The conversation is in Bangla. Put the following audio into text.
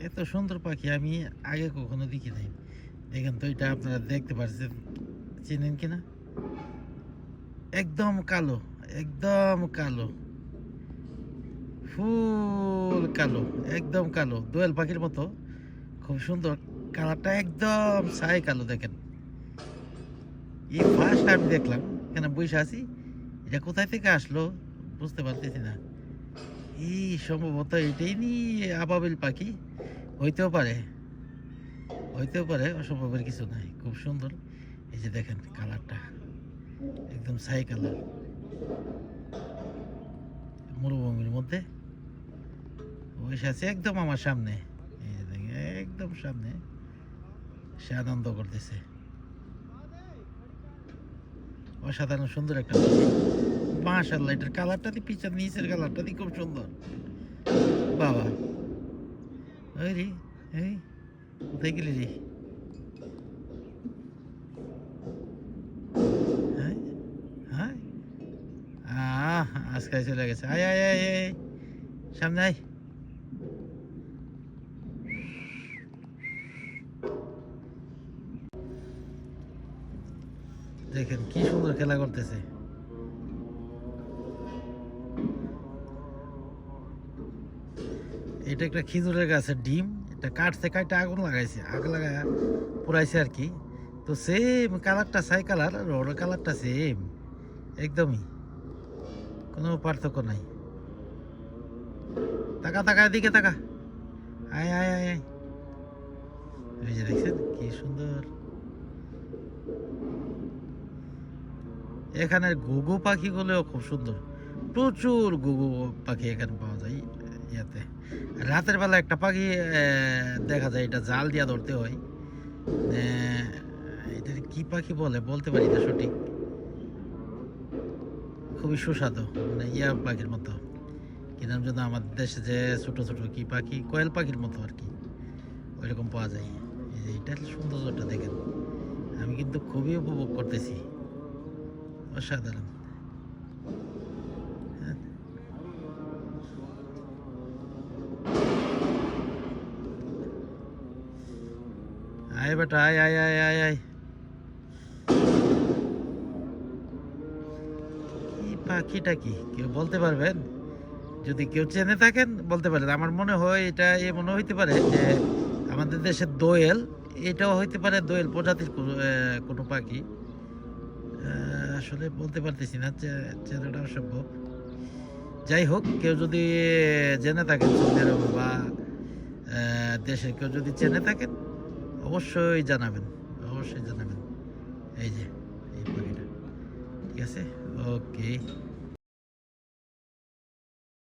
এত সুন্দর পাখি আমি আগে কখনো দেখি নাই। দেখেন তো, এটা আপনারা দেখতে পাচ্ছেন, চেনেন কিনা? একদম কালো, একদম কালো, ফুল কালো, একদম কালো, দোয়েল পাখির মতো। খুব সুন্দর কালারটা, একদম ছাই কালো। দেখেন, এই ফার্স্ট আমি দেখলাম, এখানে বসে আছি। এটা কোথায় থেকে আসলো বুঝতে পারতেছি না। এই সম্ভবত এটাই নিয়ে আবাবিল পাখি হইতেও পারে, হইতেও পারে, অসম্ভবের কিছু নাই। খুব সুন্দর। এই যে দেখেন কালারটা, একদম ছাই কালার, মরুভূমির মধ্যে বসে আছে একদম আমার সামনে। এই যে দেখেন, একদম সামনে সে আনন্দ করতেছে। অসাধারণ সুন্দর একটা পাখি। মাশাআল্লাহ, এটার কালারটা দিয়ে, পিছনের নিচের কালারটা দিয়ে খুব সুন্দর। বাবা, ওই রে, এই কোথায় গেলি রে? হ্যাঁ, হ্যাঁ, আজকে চলে গেছে। আয় আয় আয় আয়, সামনে আয়। দেখেন কি সুন্দর খেলা করতেছে। এটা একটা খেজুরের গাছের ডিম। এটা কাটছে, কাটতে আগুন লাগাইছে, আগুন লাগায় পুরাইছে আর কি। তো সেম কালারটা, ছাই কালার, আর ওর কালারটা সেম, একদমই কোনো পার্থক্য নাই। তাকা তাকা, এদিকে তাকা। আয় আয় আয় আয়, এই যে দেখছেন কি সুন্দর। এখানের ঘুঘু পাখিগুলোও খুব সুন্দর। প্রচুর ঘুঘু পাখি এখানে পাওয়া যায় ইয়াতে। রাতের বেলা একটা পাখি দেখা যায়, এটা জাল দিয়া ধরতে হয়। এটা কি পাখি বলে বলতে পারি না সঠিক। খুবই সুস্বাদু, মানে ইয়া পাখির মতো। কি নাম যেন আমাদের দেশে যে ছোট ছোট কি পাখি, কোয়েল পাখির মতো আর কি, ওইরকম পাওয়া যায়। এই যে এটার সৌন্দর্যটা দেখেন, আমি কিন্তু খুবই উপভোগ করতেছি। অসাধারণ। হ্যাঁ, আয় বেটা, আয় আয় আয় আয় আয়। এই পাখিটা কি কেউ বলতে পারবেন? যদি কেউ চেনে থাকেন বলতে পারেন। আমার মনে হয় এটা এ মনে হইতে পারে যে আমাদের দেশের দোয়েল, এটাও হইতে পারে দোয়েল প্রজাতির কোনো পাখি। আসলে বলতে পারতেছি না, চেনাটা অসম্ভব। যাই হোক, কেউ যদি জেনে থাকেন সৌদি আরব বা দেশের কেউ যদি জেনে থাকেন, অবশ্যই জানাবেন, অবশ্যই জানাবেন। এই যে এই পাখিটা, ঠিক আছে, ওকে।